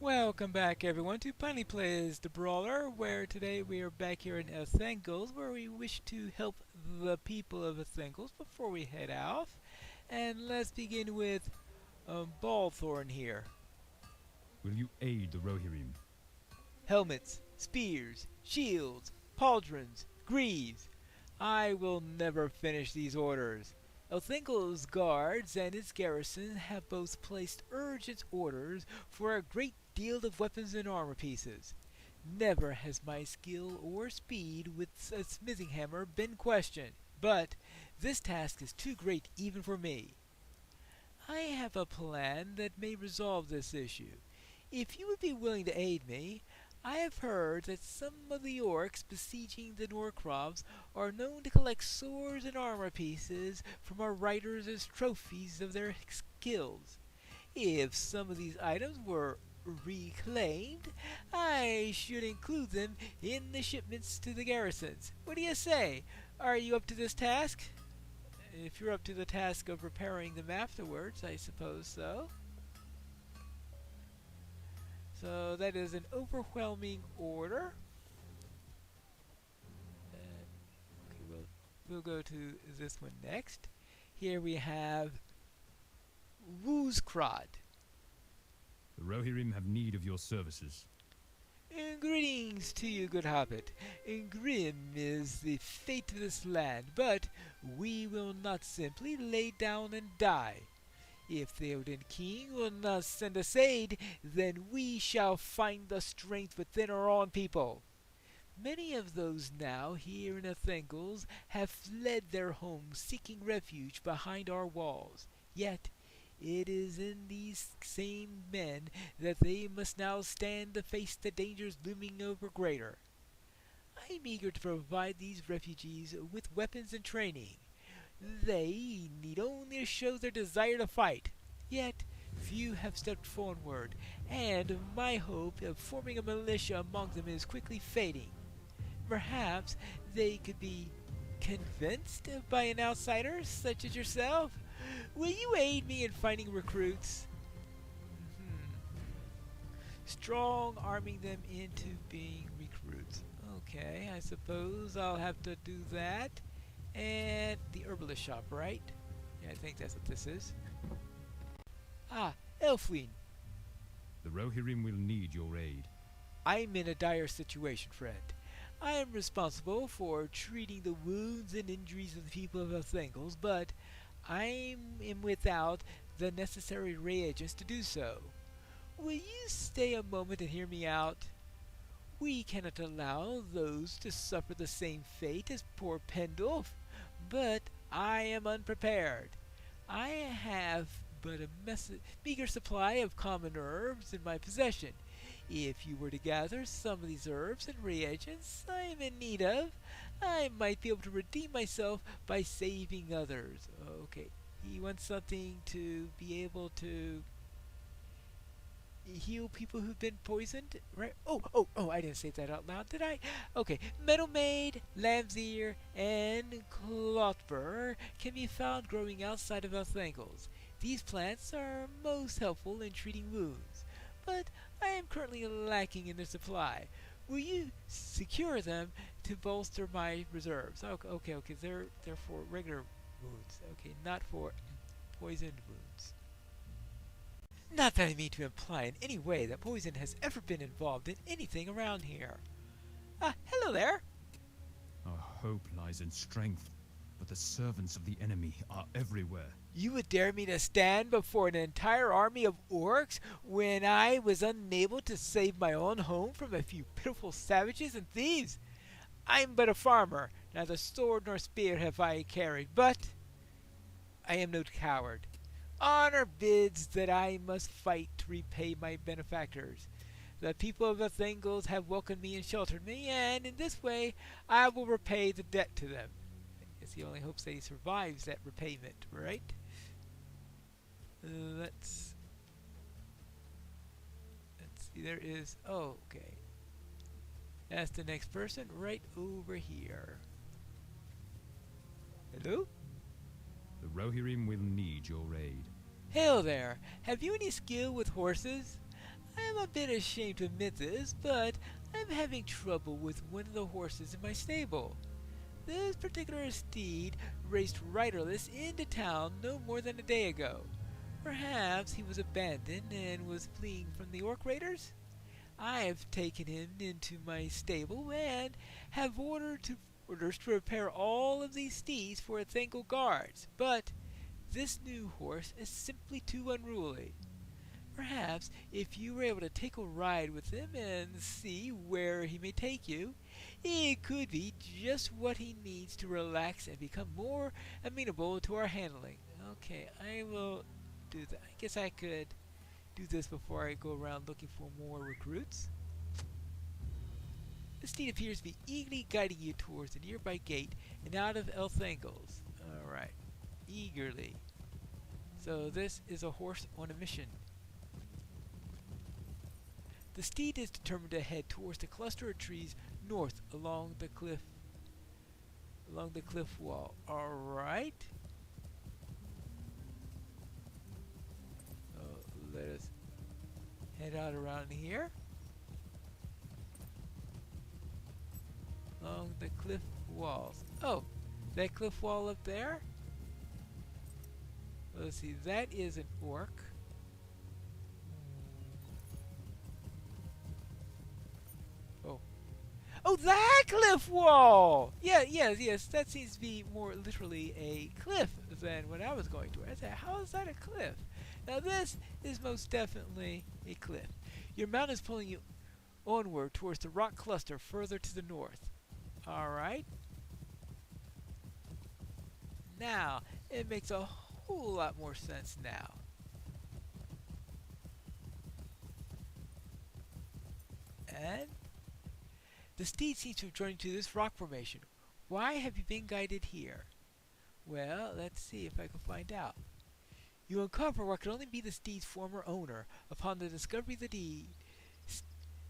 Welcome back everyone to Pineleaf Plays the Brawler, where today we are back here in Elthengels, where we wish to help the people of Elthengels before we head out. And let's begin with Ballthorn here. Will you aid the Rohirrim? Helmets, spears, shields, pauldrons, greaves. I will never finish these orders. Elthengels guards and its garrison have both placed urgent orders for a great deal of weapons and armor pieces. Never has my skill or speed with a smithing hammer been questioned, but this task is too great even for me. I have a plan that may resolve this issue. If you would be willing to aid me, I have heard that some of the orcs besieging the Norcrops are known to collect swords and armor pieces from our riders as trophies of their skills. If some of these items were reclaimed, I should include them in the shipments to the garrisons. What do you say? Are you up to this task? If you're up to the task of repairing them afterwards, I suppose so. So that is an overwhelming order. Okay, we'll go to this one next. Here we have Woozkrod. The Rohirrim have need of your services. Greetings to you, good hobbit. Grim is the fate of this land, but we will not simply lay down and die. If the Odin King will not send us aid, then we shall find the strength within our own people. Many of those now here in Elthengels have fled their homes seeking refuge behind our walls. Yet it is in these same men that they must now stand to face the dangers looming over greater. I am eager to provide these refugees with weapons and training. They need only show their desire to fight. Yet few have stepped forward, and my hope of forming a militia among them is quickly fading. Perhaps they could be convinced by an outsider such as yourself. Will you aid me in finding recruits? Strong arming them into being recruits. Okay, I suppose I'll have to do that. And the herbalist shop, right? Yeah, I think that's what this is. Ah, Elfween. The Rohirrim will need your aid. I'm in a dire situation, friend. I am responsible for treating the wounds and injuries of the people of Elthengels, but I am without the necessary reagents to do so. Will you stay a moment and hear me out? We cannot allow those to suffer the same fate as poor Pendulf, but I am unprepared. I have but a meager supply of common herbs in my possession. If you were to gather some of these herbs and reagents I am in need of, I might be able to redeem myself by saving others. Okay, he wants something to be able to heal people who've been poisoned, right? Oh, I didn't say that out loud, did I? Okay, Metal Maid, Lamb's Ear, and Clothbur can be found growing outside of Elthengels. These plants are most helpful in treating wounds, but I am currently lacking in their supply. Will you secure them to bolster my reserves? Okay, they're for regular wounds. Okay, not for poisoned wounds. Not that I mean to imply in any way that poison has ever been involved in anything around here. Hello there! Our hope lies in strength, but the servants of the enemy are everywhere. You would dare me to stand before an entire army of orcs when I was unable to save my own home from a few pitiful savages and thieves? I'm but a farmer, neither sword nor spear have I carried, but I am no coward. Honor bids that I must fight to repay my benefactors. The people of Elthengels have welcomed me and sheltered me, and in this way I will repay the debt to them. I guess he only hopes that he survives that repayment, right? Let's see. There is. Oh, okay. That's the next person right over here. Hello? The Rohirrim will need your aid. Hail there! Have you any skill with horses? I'm a bit ashamed to admit this, but I'm having trouble with one of the horses in my stable. This particular steed raced riderless into town no more than a day ago. Perhaps he was abandoned and was fleeing from the orc raiders? I have taken him into my stable and have orders to repair all of these steeds for Elthengel guards, but this new horse is simply too unruly. Perhaps if you were able to take a ride with him and see where he may take you, it could be just what he needs to relax and become more amenable to our handling. Okay, I will do that. I guess I could do this before I go around looking for more recruits. The steed appears to be eagerly guiding you towards the nearby gate and out of Elthengels. Alright, eagerly. So this is a horse on a mission. The steed is determined to head towards the cluster of trees north along the cliff wall. Alright. Let us head out around here. Along the cliff walls. Oh, that cliff wall up there? Let's see, that is an orc. Oh, that cliff wall! Yes, that seems to be more literally a cliff than what I was going to. I said, how is that a cliff? Now this is most definitely a cliff. Your mount is pulling you onward towards the rock cluster further to the north. Alright. Now, it makes a whole lot more sense now. And the steed seems to have journeyed to this rock formation. Why have you been guided here? Well, let's see if I can find out. You uncover what could only be the steed's former owner. Upon the discovery of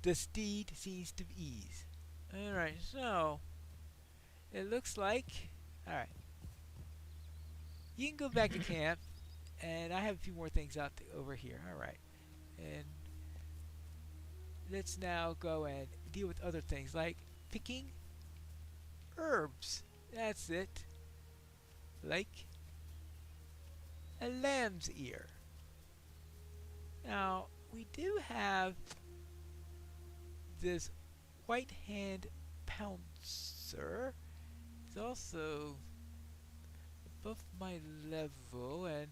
the steed seems to ease. Alright, so it looks like... Alright. You can go back to camp, and I have a few more things over here. Alright. And let's now go and deal with other things like picking herbs. That's it. Like a lamb's ear. Now, we do have this white hand pouncer. It's also above my level, and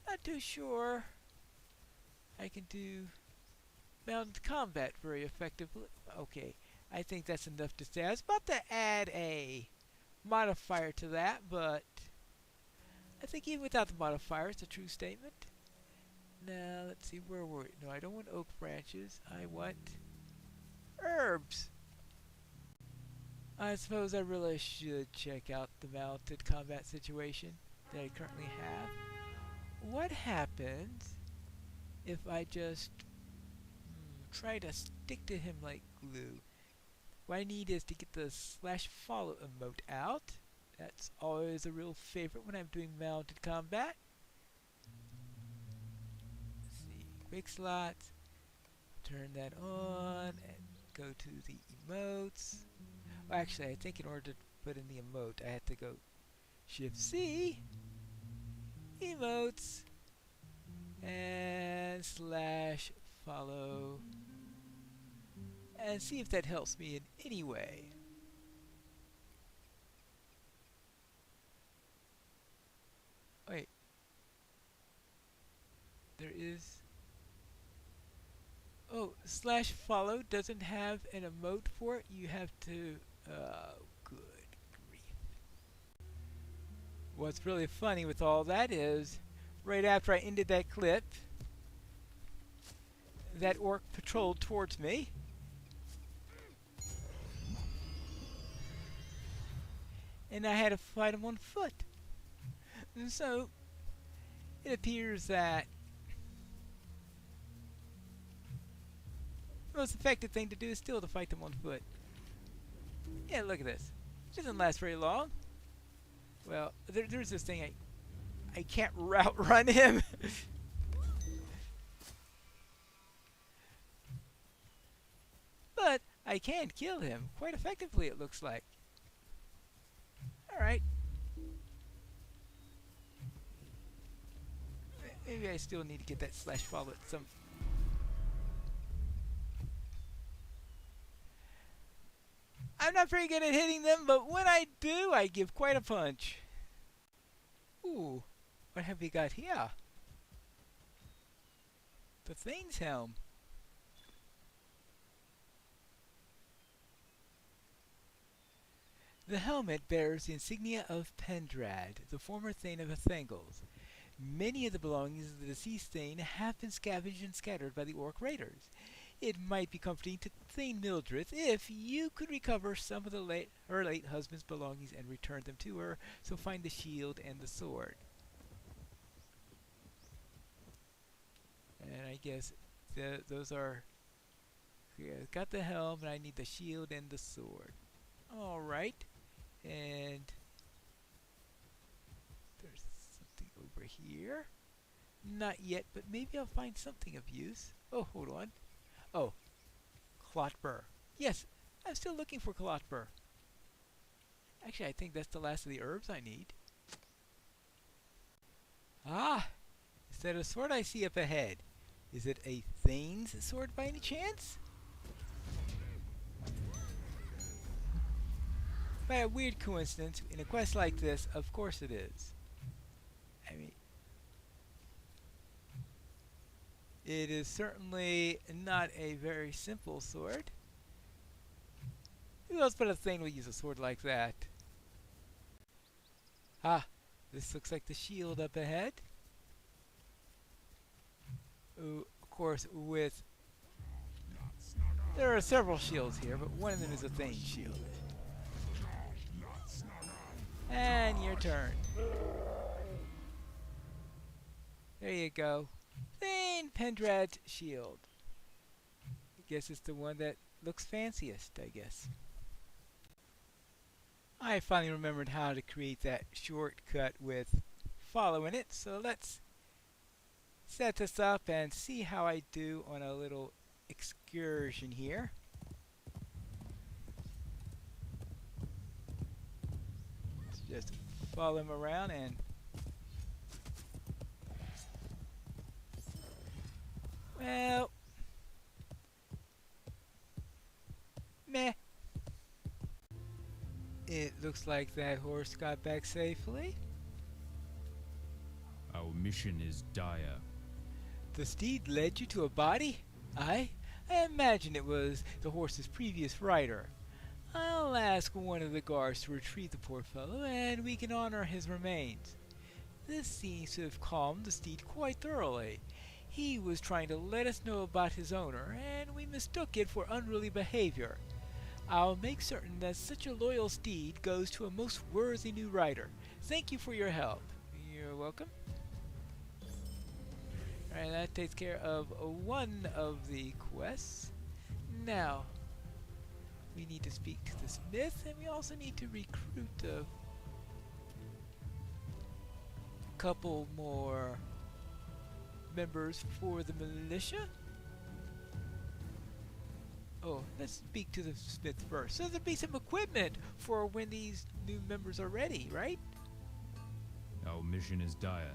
not too sure I can do mounted combat very effectively. Okay, I think that's enough to say. I was about to add a modifier to that, but I think even without the modifier, it's a true statement. Now, let's see, where were we? No, I don't want oak branches. I want herbs. I suppose I really should check out the mounted combat situation that I currently have. What happens if I just try to stick to him like glue? What I need is to get the /follow emote out. That's always a real favorite when I'm doing mounted combat. Let's see, quick slots. Turn that on and go to the emotes. Well, actually, I think in order to put in the emote, I have to go Shift-C, emotes, and /follow, and see if that helps me in any way. Wait. There is... Oh, /follow doesn't have an emote for it. You have to... good grief. What's really funny with all that is, right after I ended that clip, that orc patrolled towards me. And I had to fight him on foot. And so, it appears that the most effective thing to do is still to fight them on foot. Yeah, look at this. It doesn't last very long. Well, there's this thing, I can't outrun him. I can kill him quite effectively, it looks like. Alright. Maybe I still need to get that slash follow at some... I'm not very good at hitting them, but when I do, I give quite a punch. Ooh, what have we got here? The Thane's helm. The helmet bears the insignia of Pendrad, the former Thane of Elthengels. Many of the belongings of the deceased Thane have been scavenged and scattered by the Orc raiders. It might be comforting to Thane Mildred if you could recover some of her late husband's belongings and return them to her, so find the shield and the sword. And I guess those are... Yeah, got the helm, and I need the shield and the sword. Alright. And there's something over here. Not yet, but maybe I'll find something of use. Oh, hold on. Oh, Clotbur. Yes, I'm still looking for Clotbur. Actually, I think that's the last of the herbs I need. Ah! Is that a sword I see up ahead? Is it a Thane's sword by any chance? By a weird coincidence, in a quest like this, of course it is. I mean, it is certainly not a very simple sword. Who else but a Thane would use a sword like that? Ah, this looks like the shield up ahead. Ooh, of course, with... There are several shields here, but one of them is a Thane shield. And your turn. There you go. Thane Pendrad's shield. I guess it's the one that looks fanciest, I guess. I finally remembered how to create that shortcut with following it, so let's set this up and see how I do on a little excursion here. Just follow him around and well, meh. It looks like that horse got back safely. Our mission is dire. The steed led you to a body? I imagine it was the horse's previous rider. I'll ask one of the guards to retrieve the poor fellow, and we can honor his remains. This seems to have calmed the steed quite thoroughly. He was trying to let us know about his owner, and we mistook it for unruly behavior. I'll make certain that such a loyal steed goes to a most worthy new rider. Thank you for your help. You're welcome. Alright, that takes care of one of the quests. Now, we need to speak to the smith, and we also need to recruit a couple more members for the militia. Oh, let's speak to the smith first. So there'll be some equipment for when these new members are ready, right? Our mission is dire.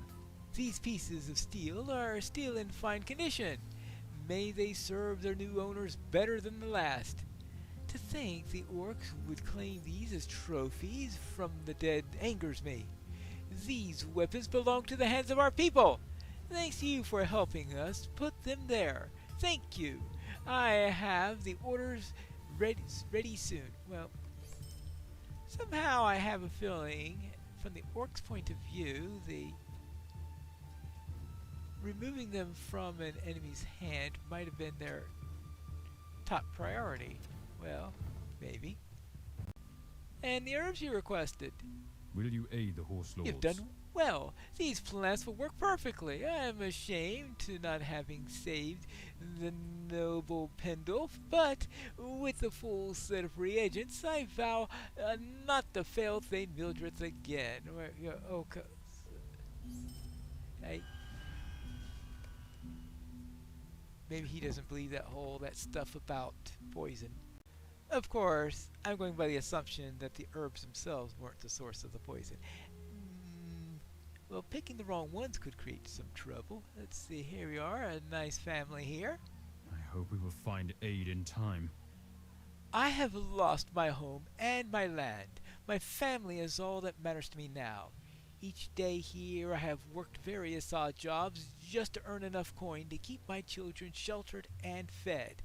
These pieces of steel are still in fine condition. May they serve their new owners better than the last. To think the orcs would claim these as trophies from the dead angers me. These weapons belong to the hands of our people. Thanks to you for helping us put them there. Thank you. I have the orders ready soon. Well, somehow I have a feeling, from the orcs' point of view, removing them from an enemy's hand might have been their top priority. Well, maybe. And the herbs you requested. Will you aid the horse lords? You've done well. These plants will work perfectly. I am ashamed to not having saved the noble Pineleaf, but with the full set of reagents, I vow not to fail Thane Mildred again. Okay. Maybe he doesn't believe that stuff about poison. Of course, I'm going by the assumption that the herbs themselves weren't the source of the poison. Mm, well, picking the wrong ones could create some trouble. Let's see, here we are, a nice family here. I hope we will find aid in time. I have lost my home and my land. My family is all that matters to me now. Each day here I have worked various odd jobs just to earn enough coin to keep my children sheltered and fed.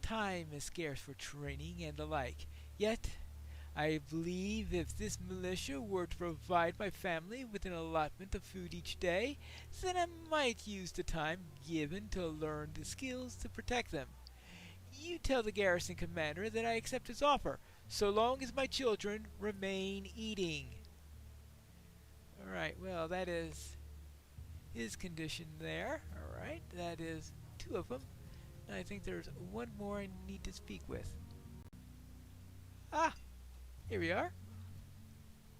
Time is scarce for training and the like. Yet, I believe if this militia were to provide my family with an allotment of food each day, then I might use the time given to learn the skills to protect them. You tell the garrison commander that I accept his offer, so long as my children remain eating. Alright, well, that is his condition there. Alright, that is two of them. And I think there's one more I need to speak with. Ah, here we are.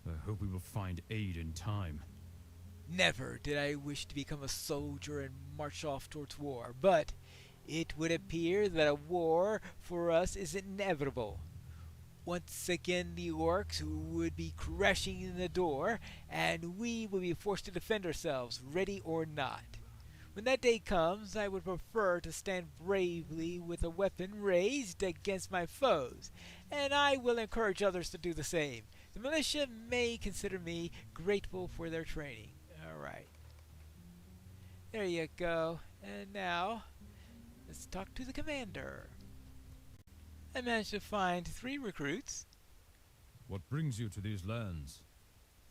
I hope we will find aid in time. Never did I wish to become a soldier and march off towards war, but it would appear that a war for us is inevitable. Once again the orcs would be crashing in the door, and we would be forced to defend ourselves, ready or not. When that day comes, I would prefer to stand bravely with a weapon raised against my foes, and I will encourage others to do the same. The militia may consider me grateful for their training. Alright. There you go. And now, let's talk to the commander. I managed to find 3 recruits. What brings you to these lands?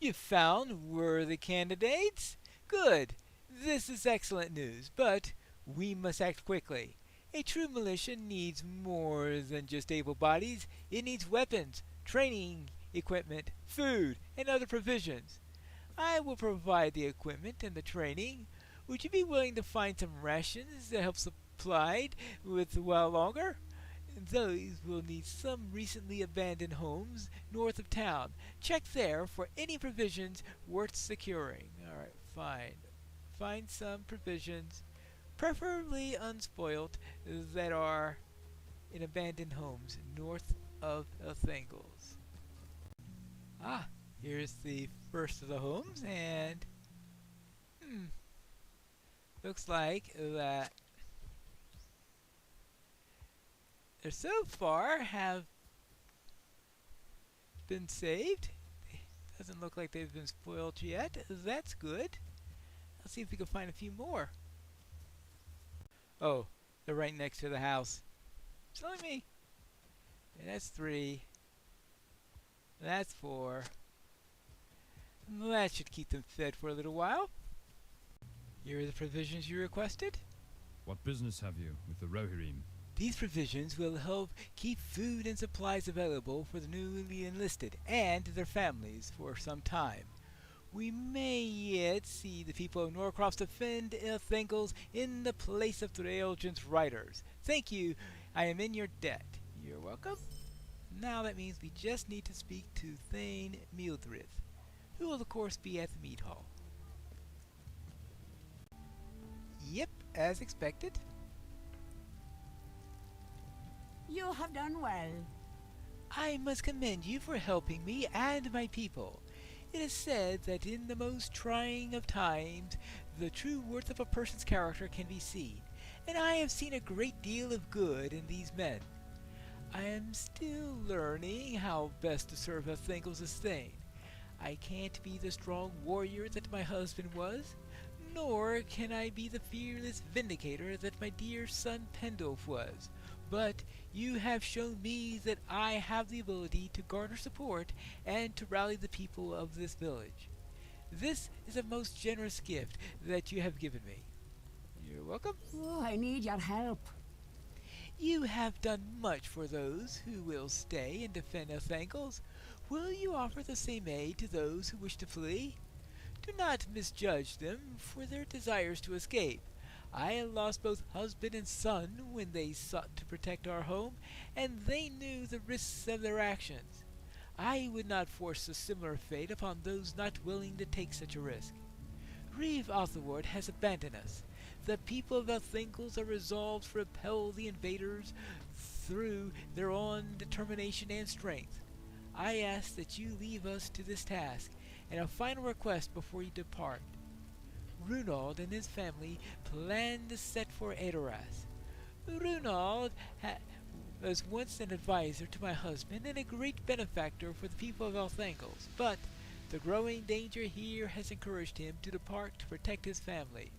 You found worthy candidates? Good. This is excellent news, but we must act quickly. A true militia needs more than just able bodies. It needs weapons, training, equipment, food, and other provisions. I will provide the equipment and the training. Would you be willing to find some rations to help supplied with a while longer? Those will need some recently abandoned homes north of town. Check there for any provisions worth securing. Alright, fine. Find some provisions, preferably unspoilt, that are in abandoned homes north of Elthengels. Ah, here's the first of the homes, and looks like that they so far have been saved. Doesn't look like they've been spoiled yet. That's good. Let's see if we can find a few more. Oh, they're right next to the house. Silly me. And that's 3. That's 4. That should keep them fed for a little while. Here are the provisions you requested. What business have you with the Rohirrim? These provisions will help keep food and supplies available for the newly enlisted and their families for some time. We may yet see the people of Norcross defend Elthengels in the place of Thraeljan's riders. Thank you. I am in your debt. You're welcome. Now that means we just need to speak to Thane Mildrith, who will of course be at the mead hall. Yep, as expected. You have done well. I must commend you for helping me and my people. It is said that in the most trying of times, the true worth of a person's character can be seen, and I have seen a great deal of good in these men. I am still learning how best to serve Elthengels' Thane. I can't be the strong warrior that my husband was, nor can I be the fearless vindicator that my dear son Pendulf was. But you have shown me that I have the ability to garner support and to rally the people of this village. This is a most generous gift that you have given me. You're welcome. Oh, I need your help. You have done much for those who will stay and defend Elthengels. Will you offer the same aid to those who wish to flee? Do not misjudge them for their desires to escape. I lost both husband and son when they sought to protect our home, and they knew the risks of their actions. I would not force a similar fate upon those not willing to take such a risk. Reeve Otherward has abandoned us. The people of Elthengels are resolved to repel the invaders through their own determination and strength. I ask that you leave us to this task, and a final request before you depart. Runald and his family plan to set for Edoras. Runald was once an advisor to my husband and a great benefactor for the people of Elthengels, but the growing danger here has encouraged him to depart to protect his family.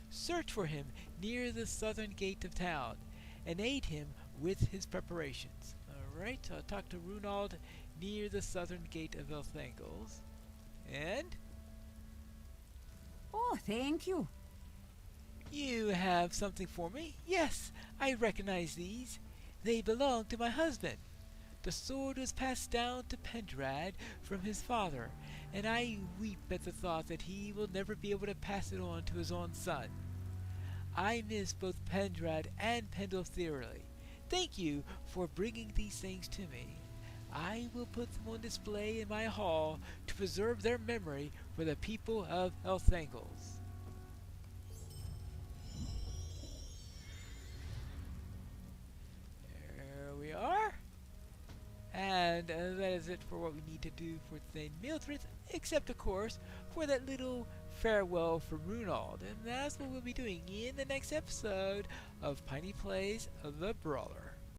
Search for him near the southern gate of town, and aid him with his preparations. Alright, I'll talk to Runald near the southern gate of Elthengels. And? Oh, thank you. You have something for me? Yes, I recognize these. They belong to my husband. The sword was passed down to Pendrad from his father, and I weep at the thought that he will never be able to pass it on to his own son. I miss both Pendrad and Pendle dearly. Thank you for bringing these things to me. I will put them on display in my hall to preserve their memory for the people of Elthengels. There we are. And that is it for what we need to do for Thane Mildred, except of course for that little farewell from Runald, and that's what we'll be doing in the next episode of Piney Plays The Brawler.